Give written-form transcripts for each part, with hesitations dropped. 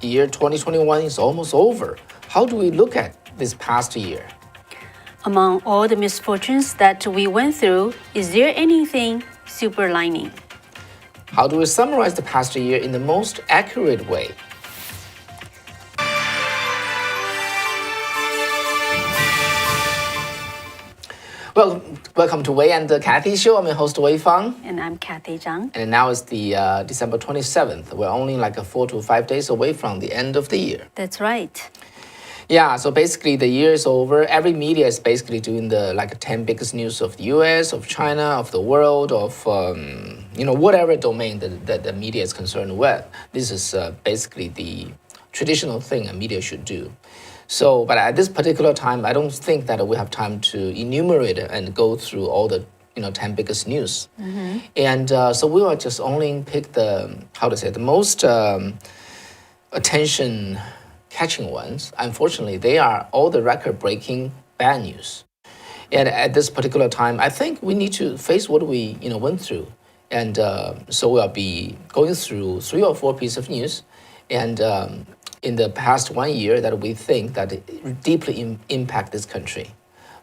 Year 2021 is almost over. How do we look at this past year? Among all the misfortunes that we went through, is there anything silver lining? How do we summarize the past year in the most accurate way? Well, welcome to Wei and Kathy Show. I'm your host, Wei Fang. And I'm Kathy Zhang. And now it's the December 27th. We're only like 4 to 5 days away from the end of the year. That's right. Yeah, so basically the year is over. Every media is basically doing the 10 biggest news of the US, of China, of the world, of whatever domain that the media is concerned with. This is basically the traditional thing a media should do. So, but at this particular time, I don't think that we have time to enumerate and go through all the 10 biggest news. Mm-hmm. And so we will just only pick the most attention catching ones. Unfortunately, they are all the record-breaking bad news. And at this particular time, I think we need to face what we went through. And so we'll be going through 3 or 4 pieces of news, and in the past 1 year that we think that it deeply impact this country,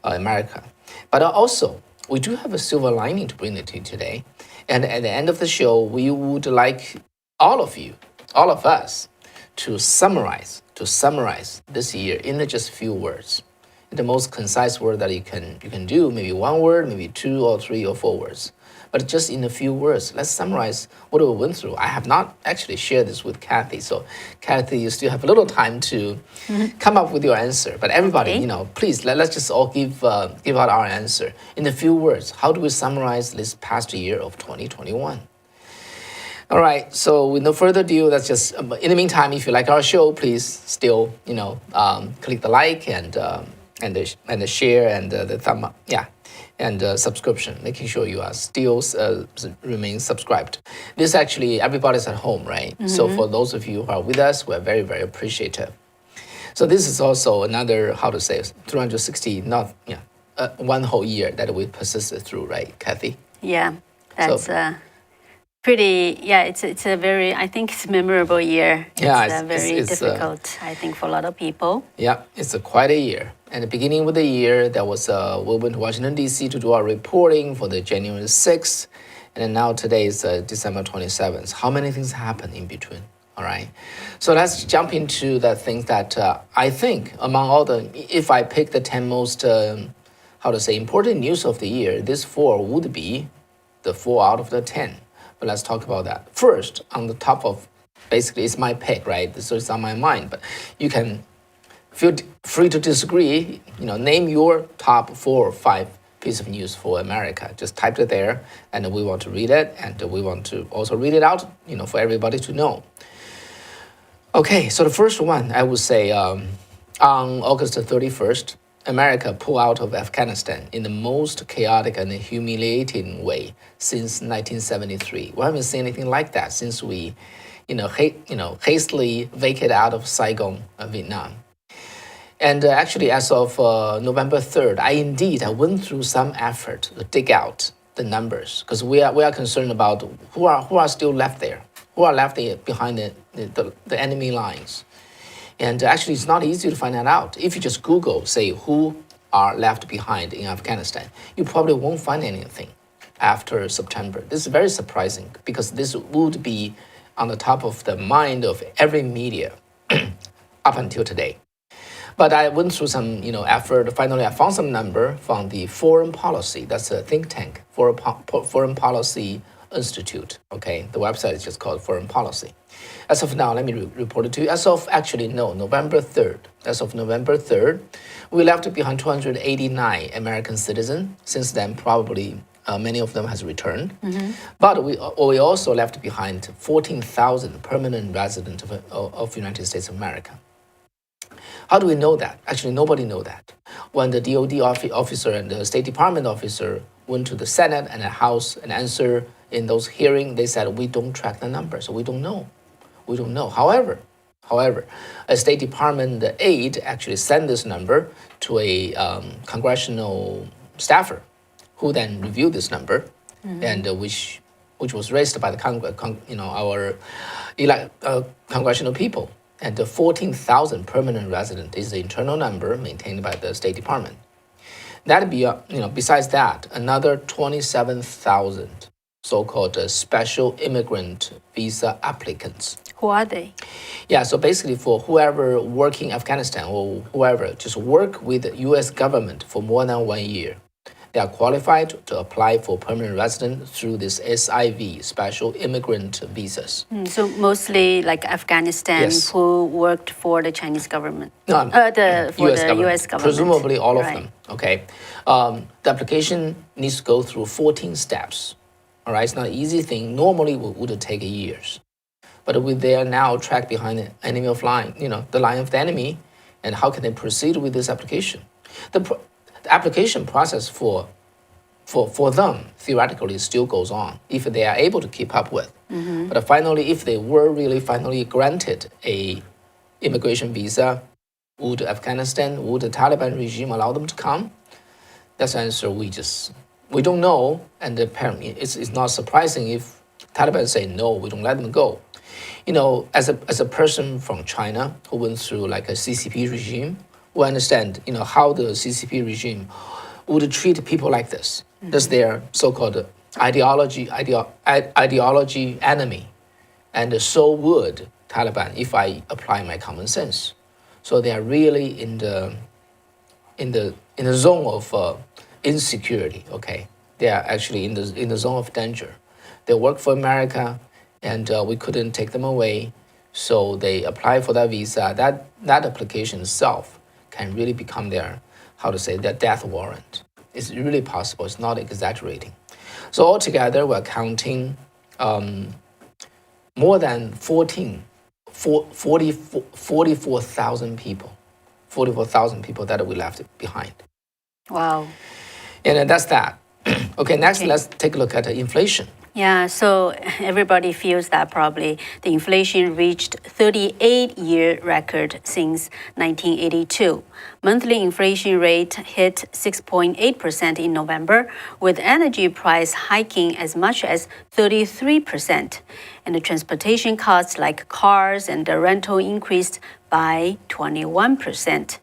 America. But also, we do have a silver lining to bring it to you today. And at the end of the show, we would like all of us, to summarize this year in just a few words. The most concise word that you can do, maybe 1 word, maybe 2 or 3 or 4 words. But just in a few words, let's summarize what we went through. I have not actually shared this with Kathy, so Kathy, you still have a little time to come up with your answer. But everybody, okay. Please let's just all give out our answer in a few words. How do we summarize this past year of 2021? All right, so with no further ado, let's just, in the meantime, if you like our show, please still, click the like and the share and the thumb up, and subscription, making sure you are still remain subscribed. This actually, everybody's at home, right? Mm-hmm. So for those of you who are with us, we're very, very appreciative. So this is also another, 360, one whole year that we persisted through, right, Kathy? Yeah, that's pretty, it's a very, I think it's a memorable year. It's very difficult, I think, for a lot of people. Yeah, it's quite a year. And the beginning of the year, there was we went to Washington, D.C. to do our reporting for the January 6th. And then now today is December 27th. How many things happened in between? All right. So let's jump into the things that I think among all if I pick the 10 most, important news of the year, this 4 would be the 4 out of the 10. But let's talk about that. First, on the top of, basically, it's my pick, right? So it's on my mind. But you can feel free to disagree. Name your top 4 or 5 pieces of news for America. Just type it there, and we want to read it, and we want to also read it out, for everybody to know. Okay, so the first one, I would say, on August 31st, America pulled out of Afghanistan in the most chaotic and humiliating way since 1973. We haven't seen anything like that since we, hastily vacated out of Saigon, Vietnam. And actually, as of November 3rd, I went through some effort to dig out the numbers, because we are concerned about who are still left there, who are left behind the enemy lines. And actually, it's not easy to find that out. If you just Google, say, who are left behind in Afghanistan, you probably won't find anything after September. This is very surprising, because this would be on the top of the mind of every media up until today. But I went through some, effort. Finally, I found some number from the Foreign Policy. That's a think tank, Foreign Policy Institute. Okay, the website is just called Foreign Policy. As of now, let me report it to you. November 3rd. As of November 3rd, we left behind 289 American citizens. Since then, probably many of them has returned. Mm-hmm. But we also left behind 14,000 permanent residents of United States of America. How do we know that? Actually, nobody knows that. When the DOD officer and the State Department officer went to the Senate and the House and answered in those hearings, they said, we don't track the numbers, so we don't know. We don't know. However, a State Department aide actually sent this number to a congressional staffer, who then reviewed this number, and which was raised by the our congressional people. and the 14,000 permanent resident is the internal number maintained by the State Department. That besides that, another 27,000 so-called special immigrant visa applicants. Who are they? Yeah, so basically for whoever work in Afghanistan or whoever just work with the U.S. government for more than 1 year, they are qualified to apply for permanent residence through this SIV, special immigrant visas. So mostly like Afghanistan, yes. who worked for the Chinese government? No, for the US government. Presumably all of them, okay? The application needs to go through 14 steps, all right? It's not an easy thing. Normally it would take years. But they are now tracked behind the enemy of line, the line of the enemy, and how can they proceed with this application? The application process for them theoretically still goes on if they are able to keep up with. Mm-hmm. But finally, if they were really finally granted a immigration visa, would Afghanistan, would the Taliban regime allow them to come? That's the answer we don't know, and apparently it's not surprising if Taliban say no, we don't let them go. As a person from China who went through like a CCP regime, we understand, how the CCP regime would treat people like this. Mm-hmm. That's their so-called ideology enemy, and so would Taliban if I apply my common sense. So they are really in the zone of insecurity. Okay, they are actually in the zone of danger. They work for America, and we couldn't take them away, so they apply for that visa. That application itself can really become their death warrant. It's really possible. It's not exaggerating. So altogether, we're counting more than 44,000 people. 44,000 people that we left behind. Wow. And that's that. Okay, next let's take a look at inflation. Yeah, so everybody feels that probably the inflation reached 38-year record since 1982. Monthly inflation rate hit 6.8% in November, with energy price hiking as much as 33%. And the transportation costs like cars and the rental increased by 21%.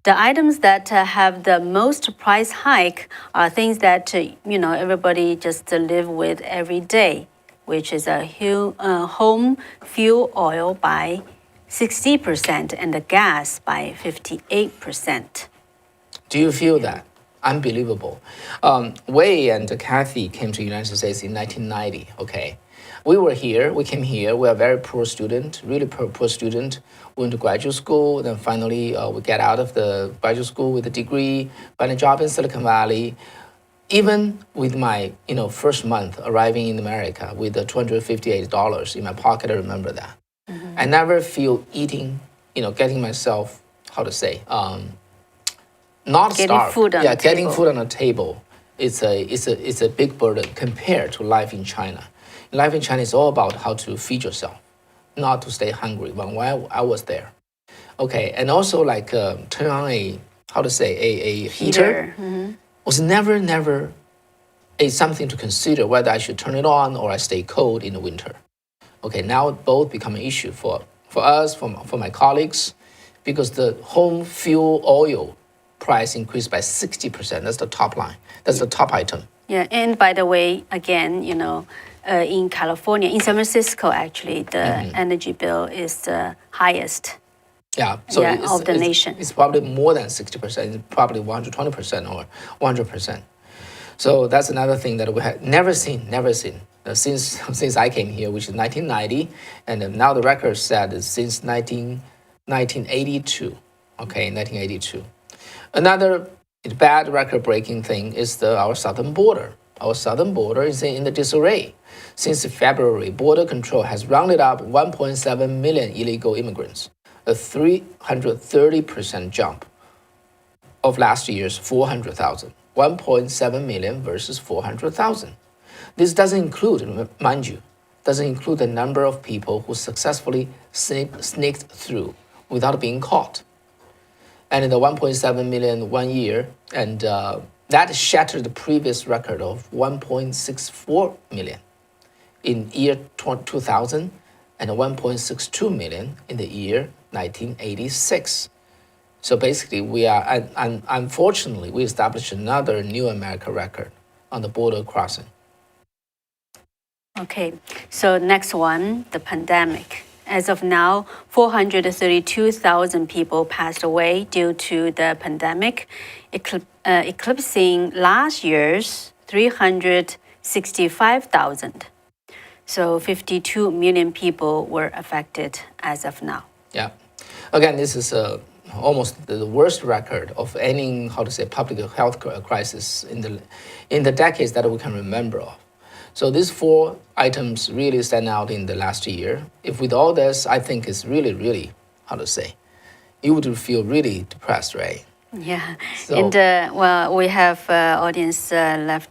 The items that have the most price hike are things that everybody just live with every day, which is home fuel oil by 60% and the gas by 58%. Do you feel that? Unbelievable. Wei and Kathy came to the United States in 1990. Okay, we came here. We are a very poor student, really poor student. We went to graduate school, then finally we get out of the graduate school with a degree, find a job in Silicon Valley. Even with my first month arriving in America with the $258 in my pocket, I remember that. Mm-hmm. I never feel eating, getting myself, not starved. Getting food on the table. It's a big burden compared to life in China. Life in China is all about how to feed yourself, not to stay hungry. When I was there, okay, and also turn on a heater. Mm-hmm. Was never something to consider whether I should turn it on or I stay cold in the winter. Okay, now both become an issue for us, for my colleagues, because the home fuel oil price increased by 60%. That's the top line. That's the top item. Yeah, and by the way, again, in California, in San Francisco, actually, the energy bill is the highest. Yeah, so of the nation. It's probably more than 60%. It's probably 120% or 100%. So that's another thing that we had never seen since I came here, which is 1990, and now the record set is since 1982. Okay, 1982. Another bad record-breaking thing is our southern border. Our southern border is in the disarray. Since February, border control has rounded up 1.7 million illegal immigrants, a 330% jump of last year's 400,000. 1.7 million versus 400,000. This doesn't include, mind you, the number of people who successfully sneaked through without being caught. And in the 1.7 million 1 year, and that shattered the previous record of 1.64 million in year 2000, and 1.62 million in the year 1986. So basically, we are, and unfortunately, we established another new America record on the border crossing. Okay, so next one, the pandemic. As of now, 432,000 people passed away due to the pandemic, eclipsing last year's 365,000. So 52 million people were affected as of now. Yeah. Again, this is almost the worst record of any, public health crisis in the decades that we can remember of. So these four items really stand out in the last year. If with all this, I think it's really, you would feel really depressed, right? Yeah, So, and well, we have audience left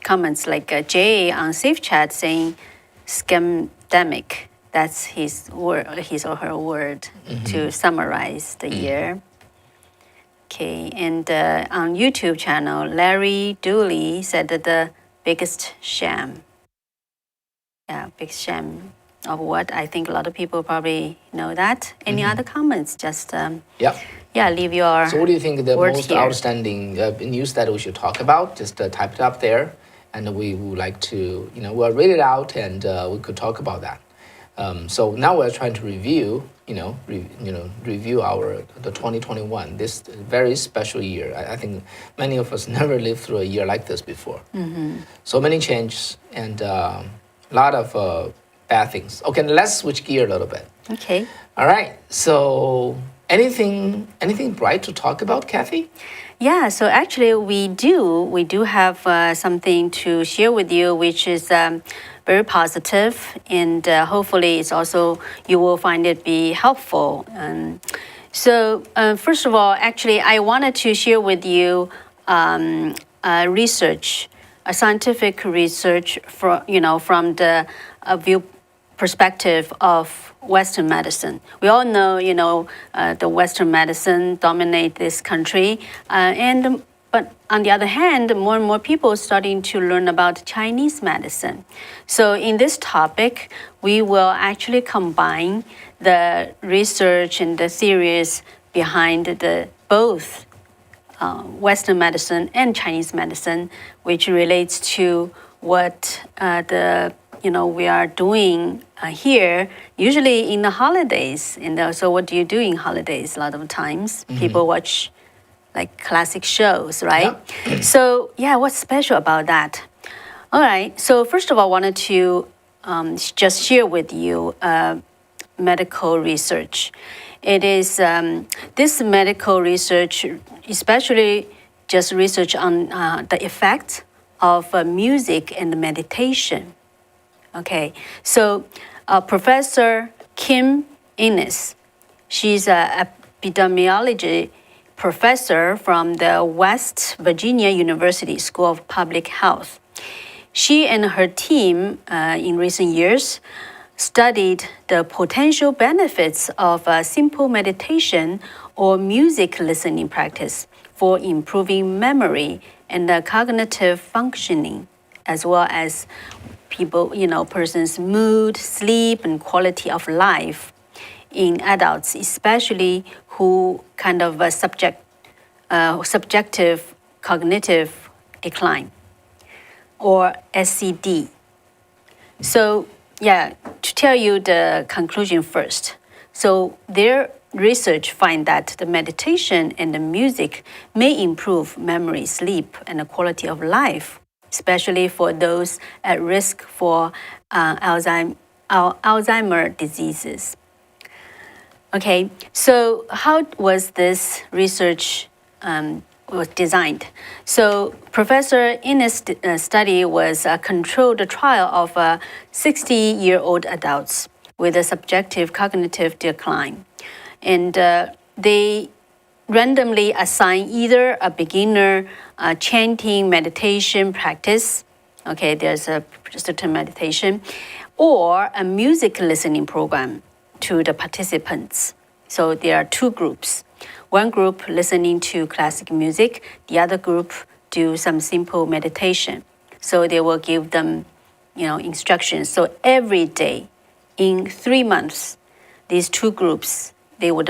comments like Jay on Safe Chat saying scamdemic. That's his or her word to summarize the year. Okay, and on YouTube channel, Larry Dooley said that the biggest sham. Yeah, big sham of what? I think a lot of people probably know that. Any other comments? Just leave your. So what do you think the most here. outstanding news that we should talk about? Just type it up there, and we would like to, we'll read it out, and we could talk about that. So now we're trying to review, review the 2021, this very special year. I think many of us never lived through a year like this before. So many changes and a lot of bad things. Okay, let's switch gear a little bit. Okay. All right. So anything bright to talk about, Kathy? Yeah, so actually we do have something to share with you, which is very positive, and hopefully it's also, you will find it be helpful. So first of all, actually I wanted to share with you research, a scientific research from the view perspective of Western medicine. We all know, the Western medicine dominate this country, but on the other hand, more and more people are starting to learn about Chinese medicine. So in this topic, we will actually combine the research and the theories behind both Western medicine and Chinese medicine, which relates to what we are doing here, usually in the holidays. And so what do you do in holidays? A lot of times people watch like classic shows, right? Yeah. So what's special about that? All right, so first of all, I wanted to just share with you medical research. It is this medical research, especially just research on the effects of music and meditation. Okay, so Professor Kim Innes, she's an epidemiology professor from the West Virginia University School of Public Health. She and her team in recent years studied the potential benefits of simple meditation or music listening practice for improving memory and cognitive functioning, as well as person's mood, sleep, and quality of life in adults, especially who kind of subjective cognitive decline, or SCD. So to tell you the conclusion first. So their research find that the meditation and the music may improve memory, sleep, and the quality of life, especially for those at risk for Alzheimer's diseases. Okay, so how was this research was designed? So Professor Innes' study was a controlled trial of 60-year-old adults with a subjective cognitive decline. And they randomly assign either a beginner chanting meditation practice, okay, there's a certain meditation, or a music listening program to the participants. So there are two groups. One group listening to classic music, the other group do some simple meditation. So they will give them, instructions. So every day in 3 months, these two groups, they would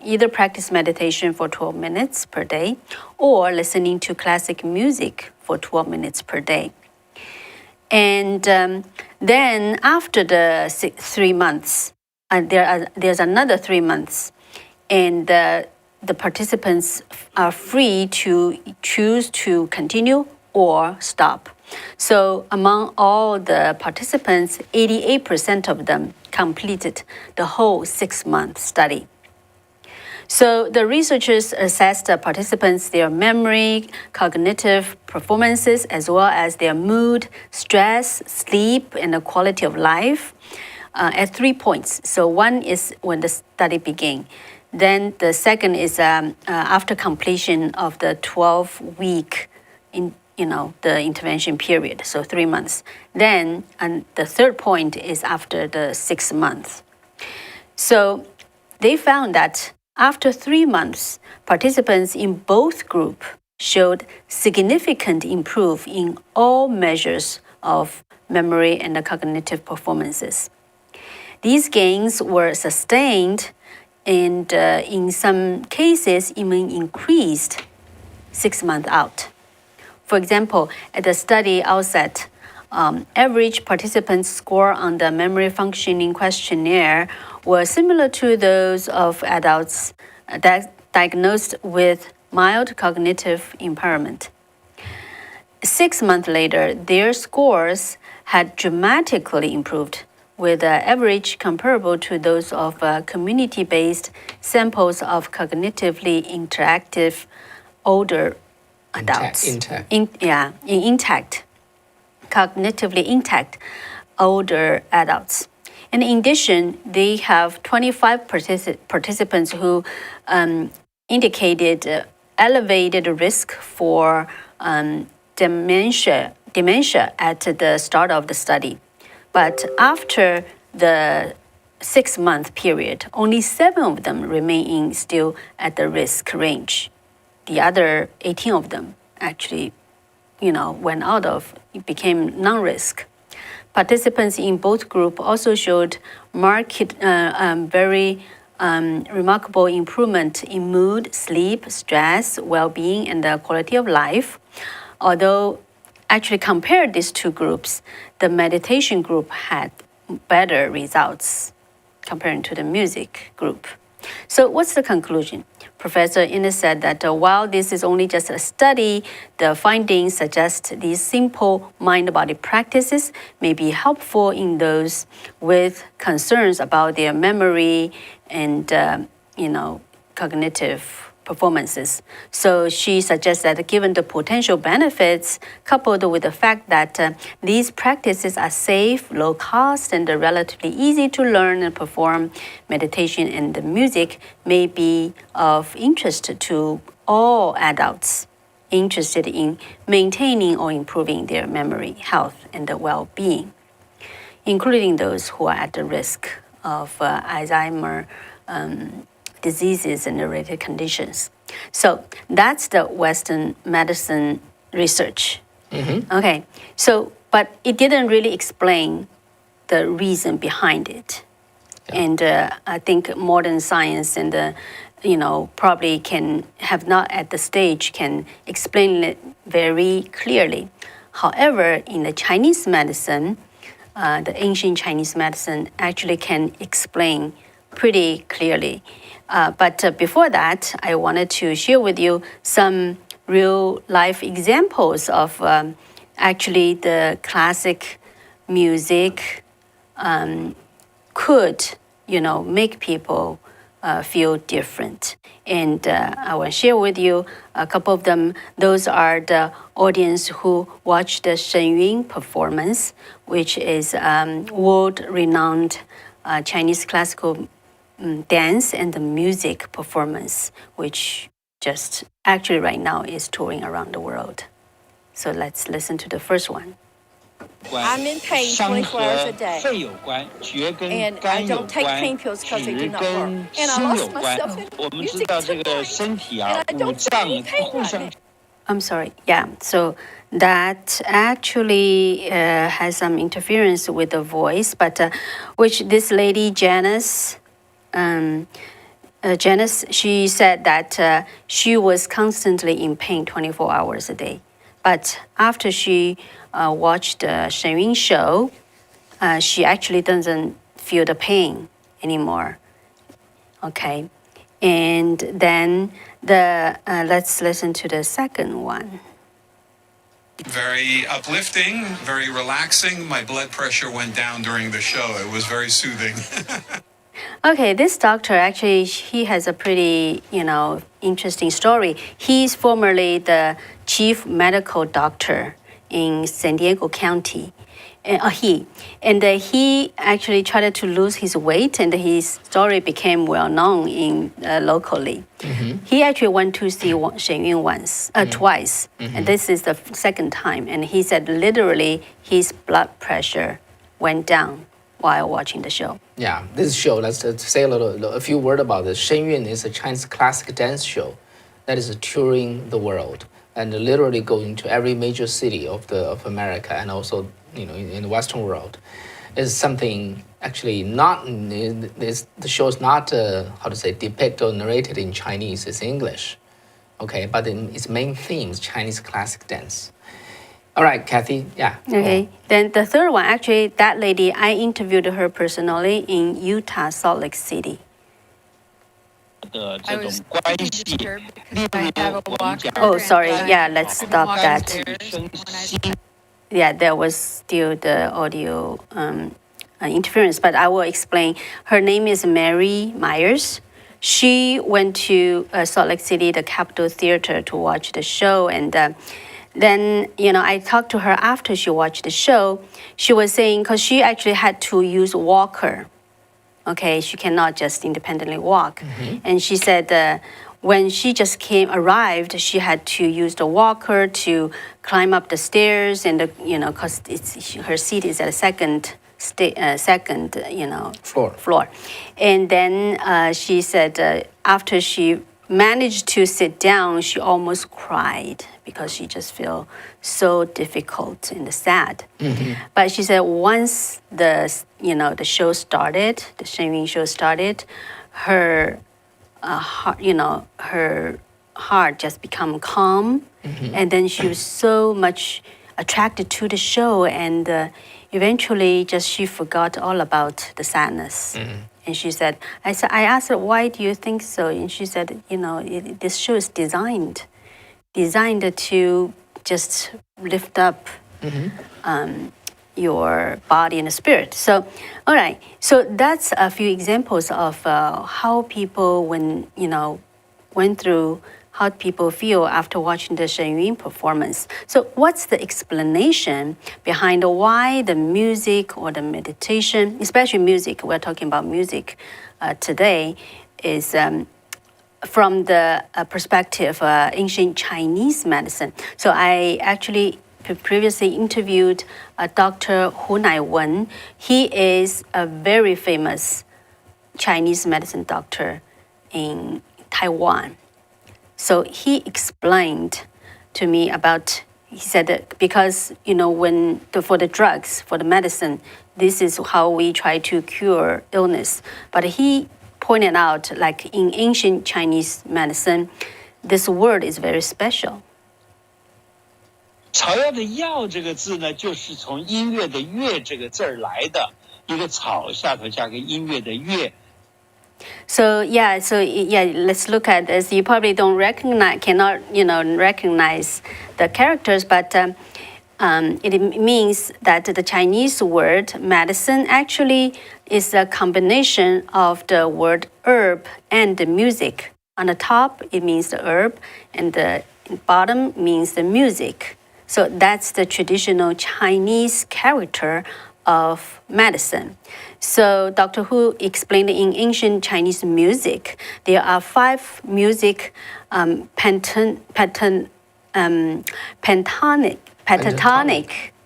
either practice meditation for 12 minutes per day or listening to classic music for 12 minutes per day. And then after the 3 months, there's another 3 months, and the participants are free to choose to continue or stop. So among all the participants, 88% of them completed the whole 6-month study. So the researchers assessed the participants, their memory, cognitive performances, as well as their mood, stress, sleep, and the quality of life at 3 points. So one is when the study began. Then the second is after completion of the 12-week the intervention period, so 3 months. Then, and the third point is after the 6 months. So they found that after 3 months, participants in both groups showed significant improvement in all measures of memory and the cognitive performances. These gains were sustained and in some cases even increased 6 months out. For example, at the study outset, average participants' score on the memory functioning questionnaire were similar to those of adults diagnosed with mild cognitive impairment. 6 months later, their scores had dramatically improved, with an average comparable to those of community-based samples of cognitively interactive older adults. Cognitively intact older adults. And in addition, they have 25 participants who indicated elevated risk for dementia at the start of the study. But after the 6-month period, only 7 of them remain still at the risk range. The other 18 of them actually, went out of, it became non-risk. Participants in both groups also showed marked, very remarkable improvement in mood, sleep, stress, well-being, and the quality of life. Although actually compared these two groups, the meditation group had better results compared to the music group. So what's the conclusion? Professor Innes said that while this is only just a study, the findings suggest these simple mind-body practices may be helpful in those with concerns about their memory and, cognitive performances. So she suggests that given the potential benefits, coupled with the fact that these practices are safe, low cost, and relatively easy to learn and perform, meditation and the music may be of interest to all adults interested in maintaining or improving their memory, health, and well-being, including those who are at the risk of Alzheimer's diseases and related conditions. So that's the Western medicine research. Mm-hmm. Okay, so, but it didn't really explain the reason behind it. Yeah. And I think modern science and, probably can have not at the stage can explain it very clearly. However, in the Chinese medicine, the ancient Chinese medicine actually can explain pretty clearly. But before that, I wanted to share with you some real-life examples of actually the classic music could, make people feel different. And I will share with you a couple of them. Those are the audience who watched the Shen Yun performance, which is world-renowned Chinese classical dance and the music performance, which just actually right now is touring around the world. So let's listen to the first one. I'm in pain 24 hours a day, and I don't take pain pills because they do not work. And I lost myself in music today, and I don't feel any pain right now. I'm sorry. Yeah. So that actually has some interference with the voice, but which this lady Janice, she said that she was constantly in pain 24 hours a day. But after she watched the Shen Yun show, she actually doesn't feel the pain anymore. Okay. And then let's listen to the second one. Very uplifting, very relaxing. My blood pressure went down during the show. It was very soothing. Okay, this doctor actually he has a pretty interesting story. He's formerly the chief medical doctor in San Diego County. He actually tried to lose his weight, and his story became well known in locally. He actually went to see Shen Yun twice, and this is the second time. And he said literally his blood pressure went down while watching the show. Yeah, this show, let's say a few words about this. Shen Yun is a Chinese classic dance show that is touring the world and literally going to every major city of America and also in the Western world. Is something actually not the show is not depicted or narrated in Chinese. It's English, okay, but its main theme is Chinese classic dance. All right, Kathy. Yeah. Okay. Then the third one, actually, that lady, I interviewed her personally in Utah, Salt Lake City. I was pretty disturbed because I have a walker. Oh, sorry. Yeah, let's stop that. Yeah, there was still the audio interference, but I will explain. Her name is Mary Myers. She went to Salt Lake City, the Capitol Theater, to watch the show, and then, I talked to her after she watched the show. She was saying, because she actually had to use a walker. Okay, she cannot just independently walk. And she said when she just arrived, she had to use the walker to climb up the stairs, and because her seat is at a second floor. And then she said after she managed to sit down, she almost cried because she just felt so difficult and sad. But she said once the show started, the Shen Yun show started, her her heart just become calm, and then she was so much attracted to the show, and eventually just she forgot all about the sadness. And she said, I asked her, why do you think so? And she said, this show is designed to just lift up your body and spirit. So, all right. So that's a few examples of how people, went through how people feel after watching the Shen Yun performance. So what's the explanation behind why the music or the meditation, especially music, we're talking about music today, is from the perspective of ancient Chinese medicine. So I actually previously interviewed Dr. Hu Naiwen. He is a very famous Chinese medicine doctor in Taiwan. So he explained to me about, he said that because, for the drugs, for the medicine, this is how we try to cure illness. But he pointed out, like in ancient Chinese medicine, this word is very special. 草药的药这个字呢，就是从音乐的乐这个字儿来的，一个草下头加个音乐的乐。So let's look at this. You probably cannot recognize the characters, but it means that the Chinese word medicine actually is a combination of the word herb and the music. On the top, it means the herb, and the bottom means the music. So that's the traditional Chinese character of medicine. So Dr. Hu explained in ancient Chinese music, there are 5 music pentatonic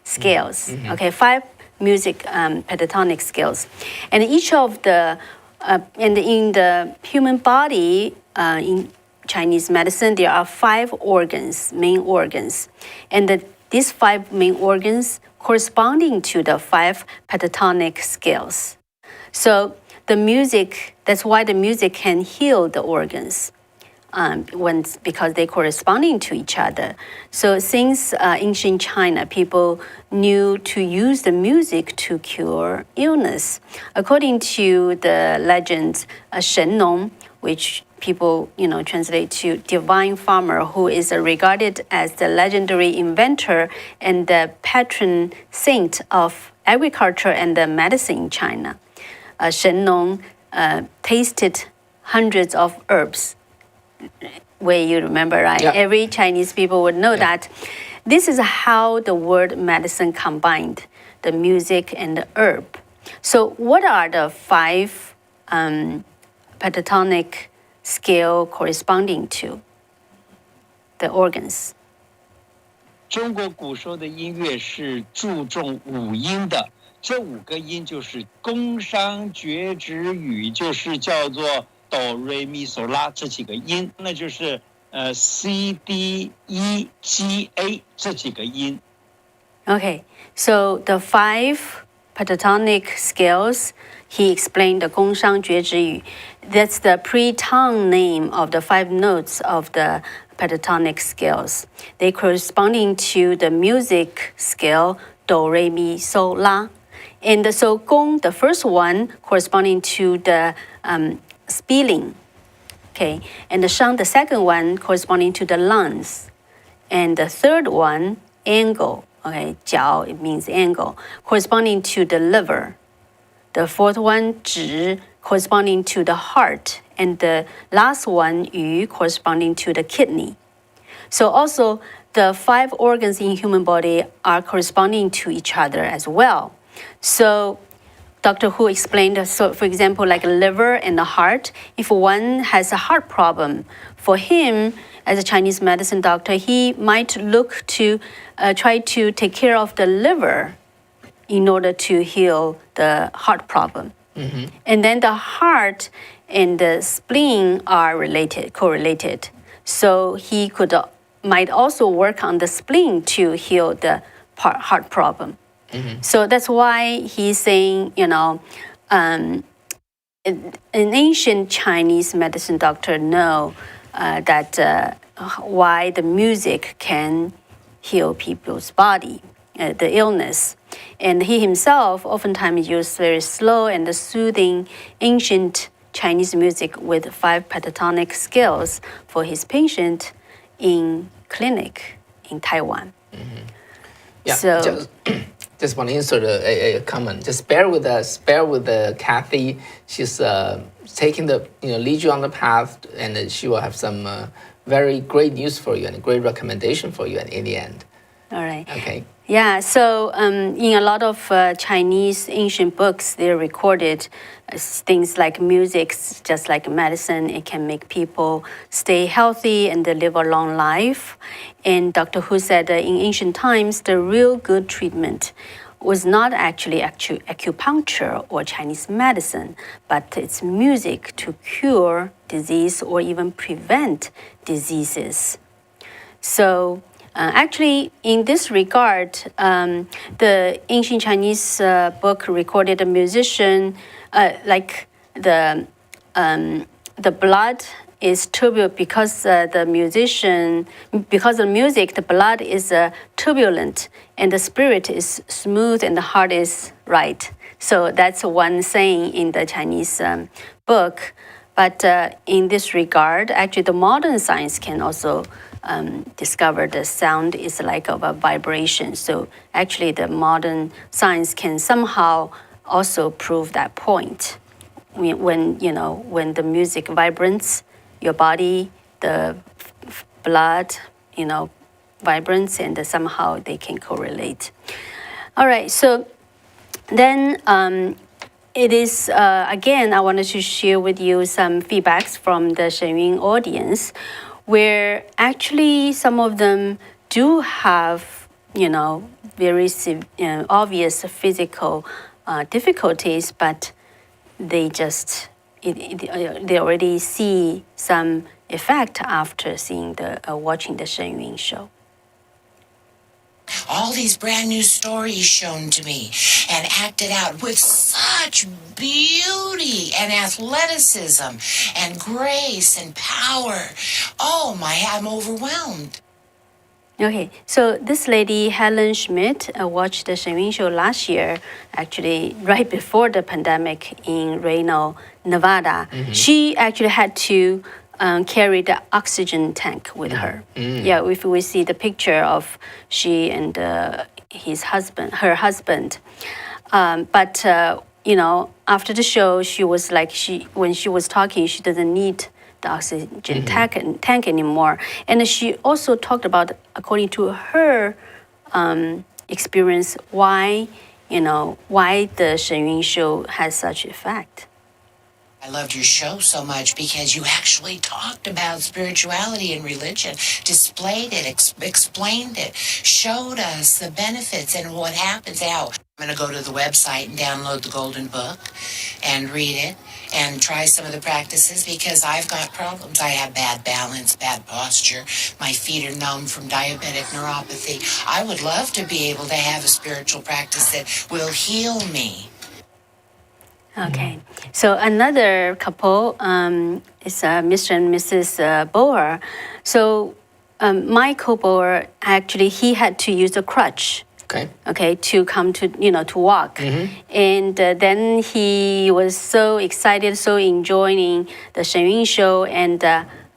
scales. Okay, 5 music pentatonic scales, and each of the and in the human body, in Chinese medicine, there are 5 organs, main organs. And these 5 main organs corresponding to the 5 pentatonic scales. So the music, that's why the music can heal the organs. Because they're corresponding to each other. So since ancient China, people knew to use the music to cure illness. According to the legend, Shen Nong, which people translate to divine farmer, who is regarded as the legendary inventor and the patron saint of agriculture and the medicine in China. Shen Nong tasted hundreds of herbs. Where you remember, right? Yeah. Every Chinese people would know that. This is how the word medicine combined the music and the herb. So what are the 5 pentatonic scale corresponding to the organs? 中国古时候的音乐是注重5音的，这5个音就是宫商角徵羽，就是叫做哆瑞咪嗦拉这几个音，那就是C D E G A 这几个音。 Okay, so the 5 pentatonic scales, he explained the Gong Shang Jue Zhi Yu. That's the pre-tongue name of the 5 notes of the pentatonic scales. They corresponding to the music scale do, re, mi, so, la. And so Gong, the first one, corresponding to the spelling. Okay, and the Shang, the second one, corresponding to the lungs. And the third one, angle. Okay, jiao, it means angle, corresponding to the liver. The fourth one, zhi, corresponding to the heart. And the last one, yu, corresponding to the kidney. So also, the 5 organs in human body are corresponding to each other as well. So Dr. Hu explained, so for example, like a liver and the heart, if one has a heart problem, for him, as a Chinese medicine doctor, he might look to try to take care of the liver in order to heal the heart problem. Mm-hmm. And then the heart and the spleen are correlated. So he might also work on the spleen to heal the heart problem. Mm-hmm. So that's why he's saying, an ancient Chinese medicine doctor know that why the music can heal people's body, the illness. And he himself oftentimes used very slow and soothing ancient Chinese music with 5 pentatonic scales for his patient in clinic in Taiwan. Mm-hmm. Yeah, so, just want to insert a comment. Just bear with us. Bear with Kathy. She's taking lead you on the path, and she will have some very great news for you and a great recommendation for you in the end. All right. Okay. Yeah. So in a lot of Chinese ancient books, they're recorded things like music, just like medicine. It can make people stay healthy and live a long life. And Dr. Hu said in ancient times, the real good treatment was not actually acupuncture or Chinese medicine, but it's music to cure disease or even prevent diseases. So actually, in this regard, the ancient Chinese book recorded a musician, like the blood is turbulent because the music, the blood is turbulent and the spirit is smooth and the heart is right. So that's one saying in the Chinese book. But in this regard, actually the modern science can also discover the sound is like of a vibration. So actually the modern science can somehow also prove that point. When the music vibrates, your body, the blood, vibrates, and somehow they can correlate. All right, so then it is, again, I wanted to share with you some feedbacks from the Shenyun audience, where actually some of them do have, very obvious physical difficulties, but they just, they already see some effect after seeing watching the Shen Yun show. All these brand new stories shown to me and acted out with such beauty and athleticism and grace and power. Oh my, I'm overwhelmed. Okay, so this lady, Helen Schmidt, watched the Shen Yun show last year, actually right before the pandemic in Reno, Nevada. She actually had to carry the oxygen tank with her. Yeah, if we see the picture of she and her husband. But after the show, she was like, when she was talking, she doesn't need the oxygen tank anymore. And she also talked about, according to her experience, why the Shen Yun show has such effect. I loved your show so much because you actually talked about spirituality and religion, displayed it, explained it, showed us the benefits and what happens. Now, I'm going to go to the website and download the Golden Book and read it and try some of the practices because I've got problems. I have bad balance, bad posture. My feet are numb from diabetic neuropathy. I would love to be able to have a spiritual practice that will heal me. Okay, so another couple is Mr. and Mrs. Boer. So Michael Boer, actually, he had to use a crutch. Okay, to come to walk. And then he was so excited, so enjoying the Shen Yun show. And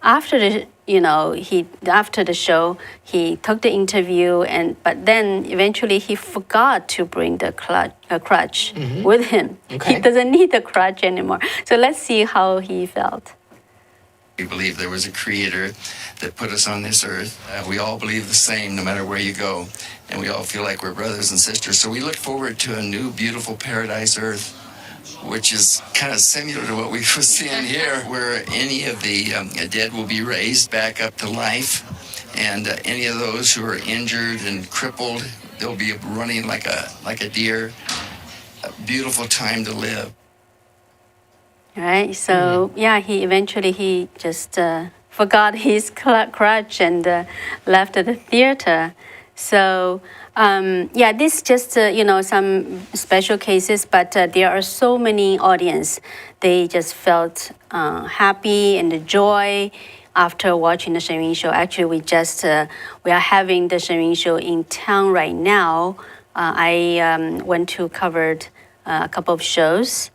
after the show, he took the interview, but then eventually he forgot to bring the crutch with him. Okay. He doesn't need the crutch anymore. So let's see how he felt. We believe there was a creator that put us on this earth. We all believe the same no matter where you go. And we all feel like we're brothers and sisters. So we look forward to a new, beautiful paradise earth, which is kind of similar to what we were seeing here, where any of the dead will be raised back up to life. And any of those who are injured and crippled, they'll be running like a deer. A beautiful time to live. Right. So he eventually just forgot his crutch and left the theater. So this just some special cases, but there are so many audience. They just felt happy and joy after watching the Shen Yun show. Actually, we are having the Shen Yun show in town right now. I went to covered a couple of shows.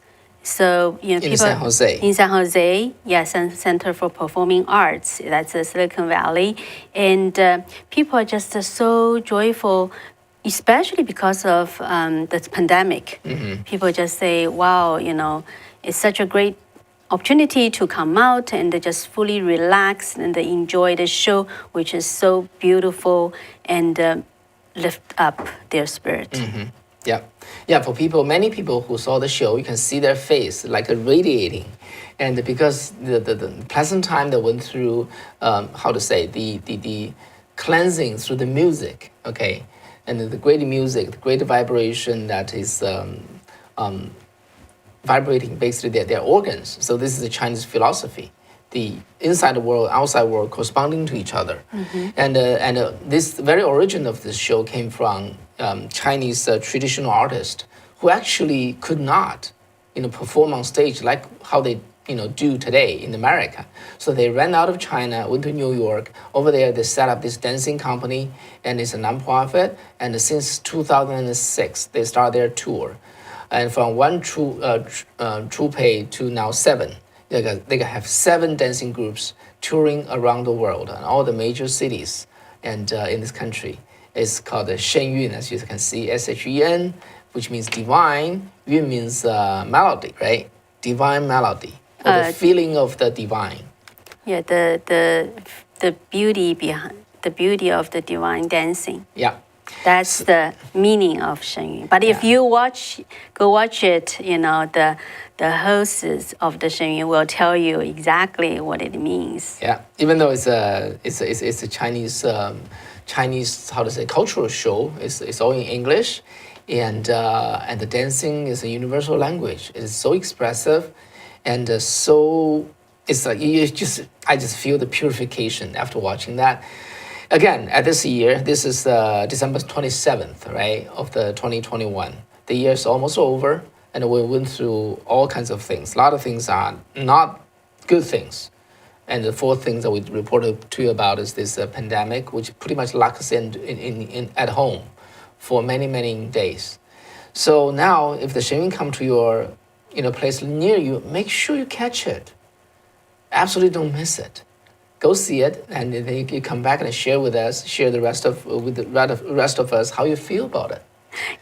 So people in San Jose. In San Jose, yes, Center for Performing Arts. That's Silicon Valley, and people are just so joyful, especially because of the pandemic. People just say, "Wow, it's such a great opportunity to come out and just fully relax and enjoy the show, which is so beautiful and lift up their spirit." Yeah. For many people who saw the show, you can see their face like radiating, and because the pleasant time they went through, the cleansing through the music, okay, and the great music, the great vibration that is vibrating basically their organs. So this is the Chinese philosophy. The inside world, outside world corresponding to each other. And this very origin of this show came from Chinese traditional artists who actually could not, perform on stage like how they, do today in America. So they ran out of China, went to New York. Over there, they set up this dancing company, and it's a nonprofit. And since 2006, they started their tour. And from one troupe to now 7. They have 7 dancing groups touring around the world and all the major cities and in this country. It's called the Shen Yun, as you can see, S-H-E-N, which means divine. Yun means melody, right? Divine melody, or the feeling of the divine. Yeah, the beauty of the divine dancing. Yeah. That's the meaning of Shen Yun. But if you go watch it, the hosts of the Shen Yun will tell you exactly what it means. Yeah, even though it's a Chinese cultural show. It's all in English, and the dancing is a universal language. It is so expressive, and so it's like I just feel the purification after watching that. Again, at this year, this is December 27th, right, of the 2021. The year is almost over, and we went through all kinds of things. A lot of things are not good things. And the fourth thing that we reported to you about is this pandemic, which pretty much locked us in at home for many, many days. So now, if the Shenyun come to your place near you, make sure you catch it. Absolutely don't miss it. Go see it, and then you come back and share with us, share with the rest of us how you feel about it.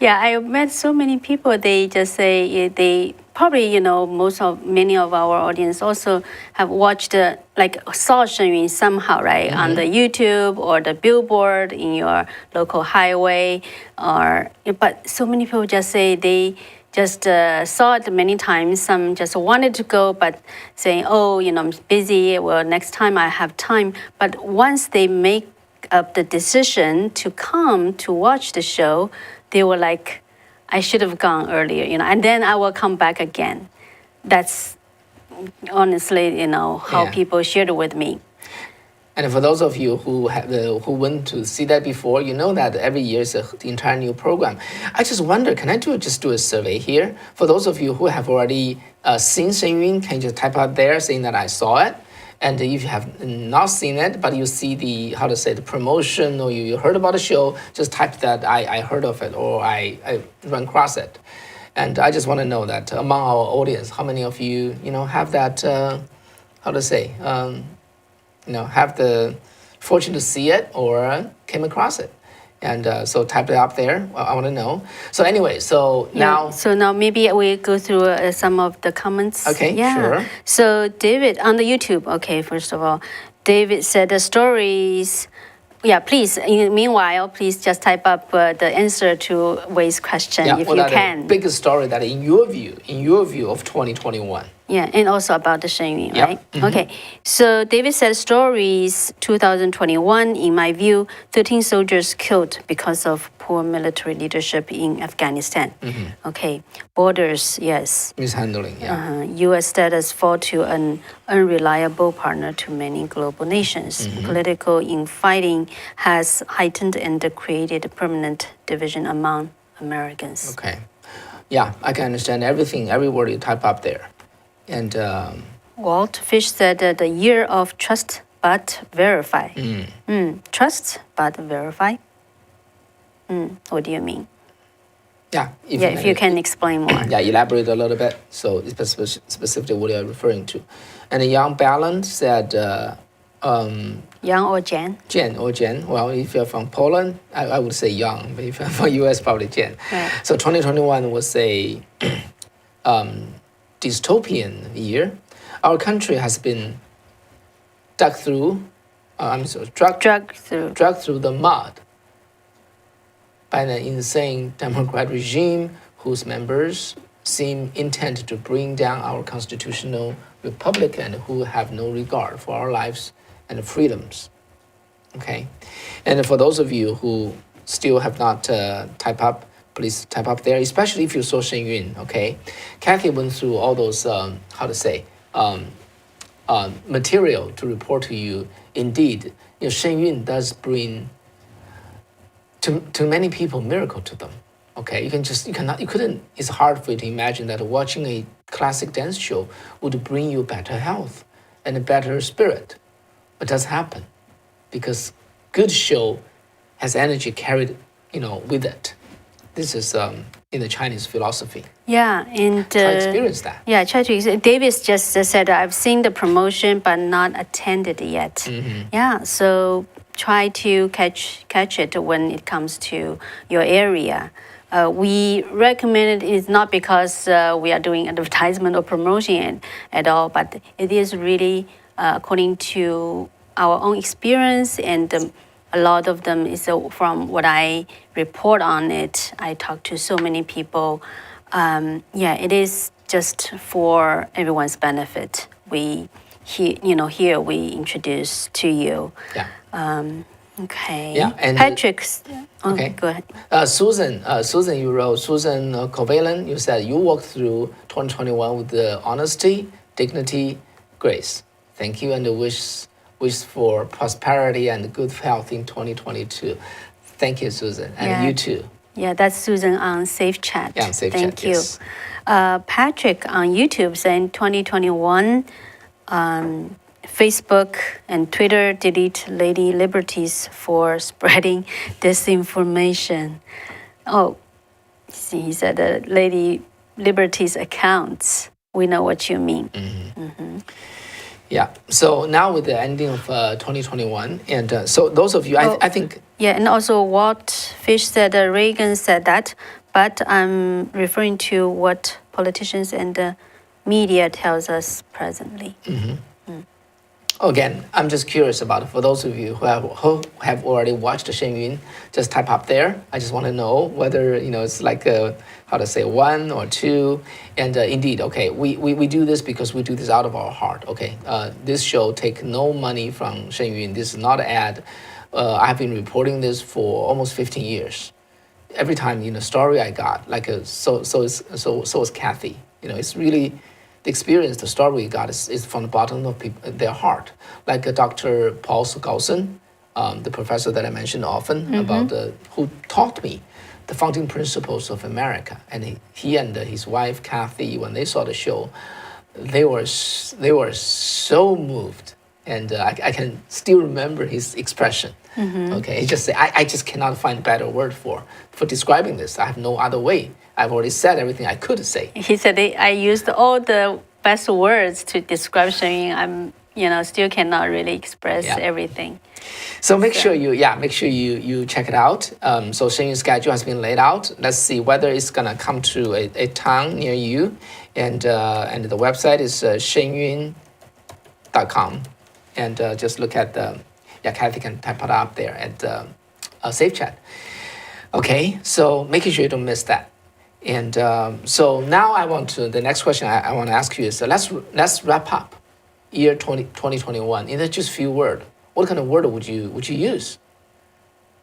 Yeah, I met so many people. They just say they probably, many of our audience also have watched, saw Shenyun somehow, right, on the YouTube or the billboard in your local highway, but so many people just say they just saw it many times. Some just wanted to go, but saying, oh, I'm busy. Well, next time I have time. But once they make up the decision to come to watch the show, they were like, I should have gone earlier, and then I will come back again. That's honestly, how people shared it with me. And for those of you who went to see that before, you know that every year is the entire new program. I just wonder, can I just do a survey here? For those of you who have already seen Shenyun, can you just type out there saying that I saw it? And if you have not seen it, but you see the promotion, or you heard about the show, just type that I heard of it, or I run across it. And I just want to know that among our audience, how many of you, have that, have the fortune to see it or came across it. And so type it up there. I want to know. So anyway, now... So now maybe we go through some of the comments. Okay, yeah. Sure. So David, on the YouTube, okay, first of all, David said the stories... Yeah, please, meanwhile, please just type up the answer to Wei's question if you can. The biggest story that in your view of 2021. Yeah, and also about the Shenyun, Yep. right? Mm-hmm. Okay, so David said stories 2021, in my view, 13 soldiers killed because of poor military leadership in Afghanistan. Mm-hmm. Okay, borders, yes. Mishandling, yeah. U.S. status fall to an unreliable partner to many global nations. Mm-hmm. Political infighting has heightened and created permanent division among Americans. Okay, yeah, I can understand everything, every word you type up there. And Walt Fish said that the year of trust but verify. Trust but verify. What do you mean? Yeah, if you can explain more. Yeah, elaborate a little bit. So specifically what you're referring to. And Young Balance said... Young or Jen? Jen or Jen. Well, if you're from Poland, I would say Young. But if you're from US, probably Jen. Right. So 2021 was a... dystopian year. Our country has been dragged through the mud by an insane Democrat regime whose members seem intent to bring down our constitutional republic and who have no regard for our lives and freedoms. Okay, and for those of you who still have not typed up, please type up there, especially if you saw Shenyun, okay? Kathy went through all those, material to report to you. Indeed, Shenyun does bring to many people miracle to them, okay? It's hard for you to imagine that watching a classic dance show would bring you better health and a better spirit. It does happen because good show has energy carried, with it. This is in the Chinese philosophy. Yeah, and try to experience that. Yeah, try to. Davis just said, "I've seen the promotion but not attended yet." Mm-hmm. Yeah, so try to catch it when it comes to your area. We recommend it is not because we are doing advertisement or promotion at all, but it is really according to our own experience and. A lot of them is from what I report on it. I talk to so many people. It is just for everyone's benefit. Here we introduce to you. Yeah. Okay. Yeah. And Patrick. Okay. Go ahead. Susan, you wrote. Susan you said you walked through 2021 with the honesty, dignity, grace. Thank you, and wish for prosperity and good health in 2022. Thank you, Susan, and you too. Yeah, that's Susan on Safe Chat. Yeah, on Safe Thank Chat, you. yes. Patrick on YouTube saying 2021, Facebook and Twitter delete Lady Liberties for spreading disinformation. Oh, see, he said Lady Liberties accounts. We know what you mean. Yeah. So now with the ending of 2021, and so those of you, I think. Yeah, and also Walt Fish said Reagan said that, but I'm referring to what politicians and the media tells us presently. Again, I'm just curious about it. For those of you who have already watched the Shen Yun, just type up there. I just want to know whether it's like how to say 1 or 2. And indeed, okay, we do this because we do this out of our heart. Okay, this show take no money from Shen Yun. This is not an ad. I've been reporting this for almost 15 years. Every time story I got, like so is Kathy. It's really. The experience, the story we got is from the bottom of their heart. Like Dr. Paul Gaussen, the professor that I mentioned often, about who taught me the founding principles of America. And he and his wife, Kathy, when they saw the show, they were so moved. And I can still remember his expression. Okay, he just said, I just cannot find a better word for describing this. I have no other way. I've already said everything I could say. He said I used all the best words to describe Shen Yun. I'm still cannot really express everything. So make sure you check it out. So Shen Yun schedule has been laid out. Let's see whether it's gonna come to a town near you, and the website is shenyun.com, and just look at the Kathy can type it up there at Safe Chat. Okay, so making sure you don't miss that. And so now the next question I want to ask you is, let's wrap up year 2021 in just few words. What kind of word would you use?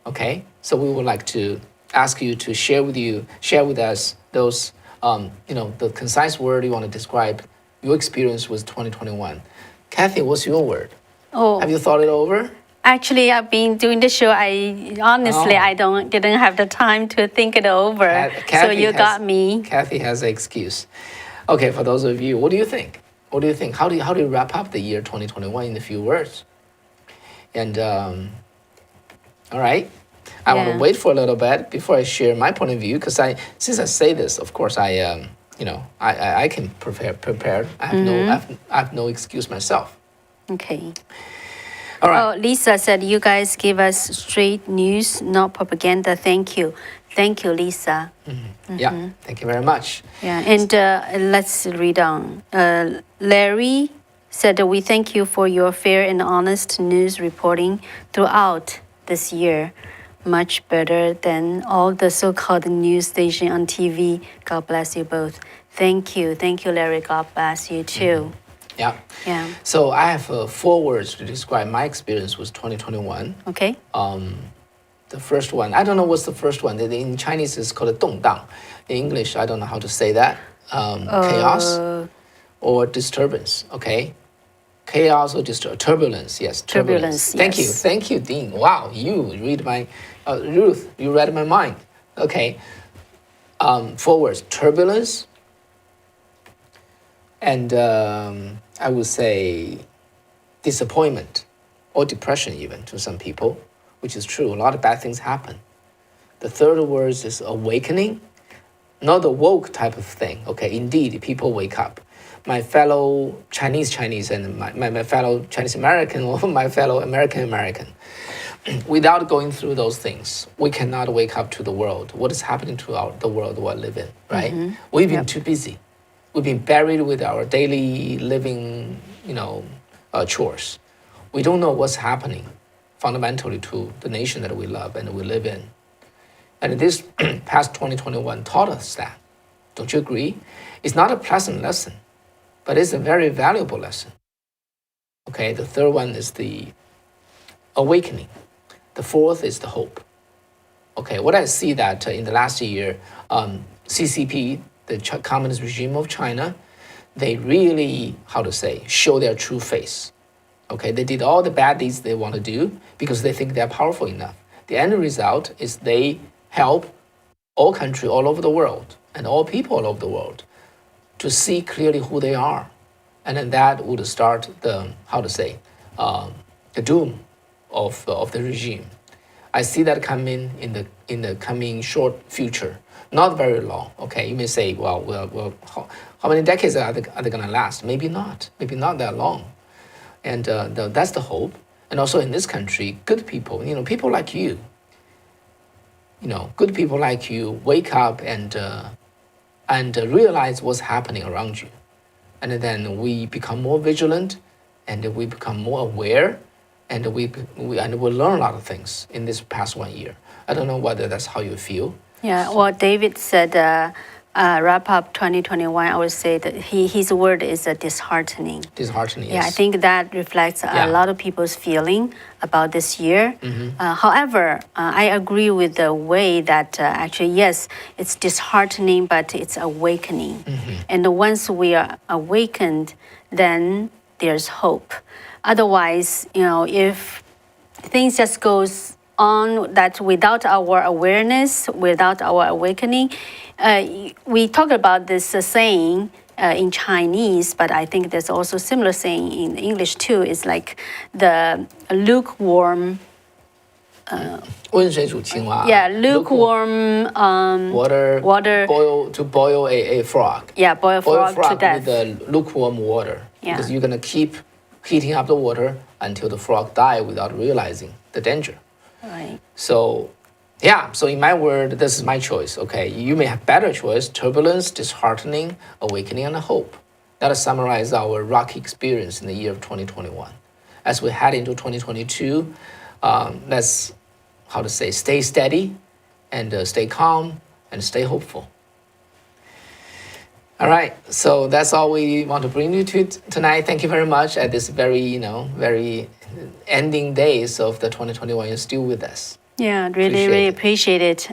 Okay, so we would like to ask you to share with us those, the concise word you want to describe your experience with 2021. Kathy, what's your word? Oh, have you thought it over? Actually, I've been doing the show. I didn't have the time to think it over. So you got me. Kathy has an excuse. Okay, for those of you, what do you think? What do you think? How do you wrap up the year 2021 in a few words? And all right, I want to wait for a little bit before I share my point of view, because since I say this, of course I can prepare. I have no excuse myself. Okay. All right. Oh, Lisa said, you guys give us straight news, not propaganda. Thank you. Thank you, Lisa. Yeah, thank you very much. Yeah, and let's read on. Larry said, we thank you for your fair and honest news reporting throughout this year. Much better than all the so-called news station on TV. God bless you both. Thank you. Thank you, Larry. God bless you too. Yeah. Yeah. So I have 4 words to describe my experience with 2021. Okay. The first one, I don't know what's the first one. In Chinese, it's called 动荡. In English, I don't know how to say that. Chaos or disturbance. Okay. Chaos or turbulence. Yes. Turbulence. Yes. Thank you, Dean. Wow, you read my Ruth. You read my mind. Okay. 4 words: turbulence. And I would say disappointment or depression even to some people, which is true. A lot of bad things happen. The third word is awakening, not the woke type of thing. Okay, indeed, people wake up. My fellow Chinese and my fellow Chinese American or my fellow American. Without going through those things, we cannot wake up to the world. What is happening to the world we live in, right? We've been too busy. We've been buried with our daily living, chores. We don't know what's happening fundamentally to the nation that we love and we live in. And this past 2021 taught us that. Don't you agree? It's not a pleasant lesson, but it's a very valuable lesson. Okay, the third one is the awakening. The fourth is the hope. Okay, what I see that in the last year, CCP, the communist regime of China, they really, show their true face. Okay, they did all the bad deeds they want to do because they think they're powerful enough. The end result is they help all countries all over the world and all people all over the world to see clearly who they are. And then that would start the, the doom of the regime. I see that coming in the coming short future, not very long. Okay, you may say, well, how many decades are they going to last? Maybe not that long. And that's the hope. And also in this country, good people, people like you, good people like you wake up and realize what's happening around you. And then we become more vigilant and we become more aware and we learn a lot of things in this past 1 year. I don't know whether that's how you feel. Yeah, well, David said, wrap up 2021, I would say that his word is disheartening. Disheartening, Yeah, yes. I think that reflects a lot of people's feeling about this year. However, I agree with the way that actually, yes, it's disheartening, but it's awakening. And once we are awakened, then there's hope. Otherwise, if things just goes on that without our awareness, without our awakening, we talk about this saying in Chinese, but I think there's also similar saying in English too. It's like the lukewarm. 温水煮青蛙. Yeah, lukewarm water. Boil a frog. Yeah, boil frog to death. With the lukewarm water. Yeah. Because you're gonna keep heating up the water until the frog die without realizing the danger. Right. So, yeah, so in my word, this is my choice, okay? You may have better choice, turbulence, disheartening, awakening, and hope. That summarizes our rocky experience in the year of 2021. As we head into 2022, let's, stay steady and stay calm and stay hopeful. All right, so that's all we want to bring you to tonight. Thank you very much at this very, very ending days of the 2021. You're still with us. Yeah, really appreciate it.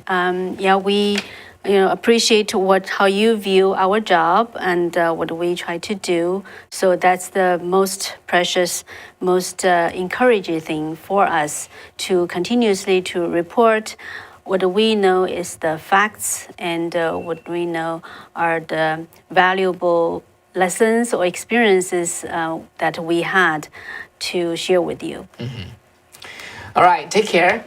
We appreciate how you view our job and what we try to do. So that's the most precious, most encouraging thing for us to continuously to report. What we know is the facts, and what we know are the valuable lessons or experiences that we had to share with you. All right, take care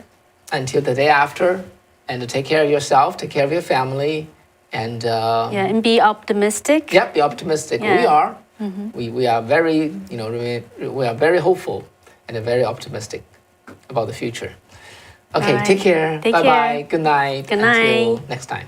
until the day after, and take care of yourself, take care of your family, and and be optimistic. Yep, be optimistic. Yeah. We are. We are very, we are very hopeful and very optimistic about the future. Okay, right. take care. Take Bye-bye. care. Good night. Good night. Until next time.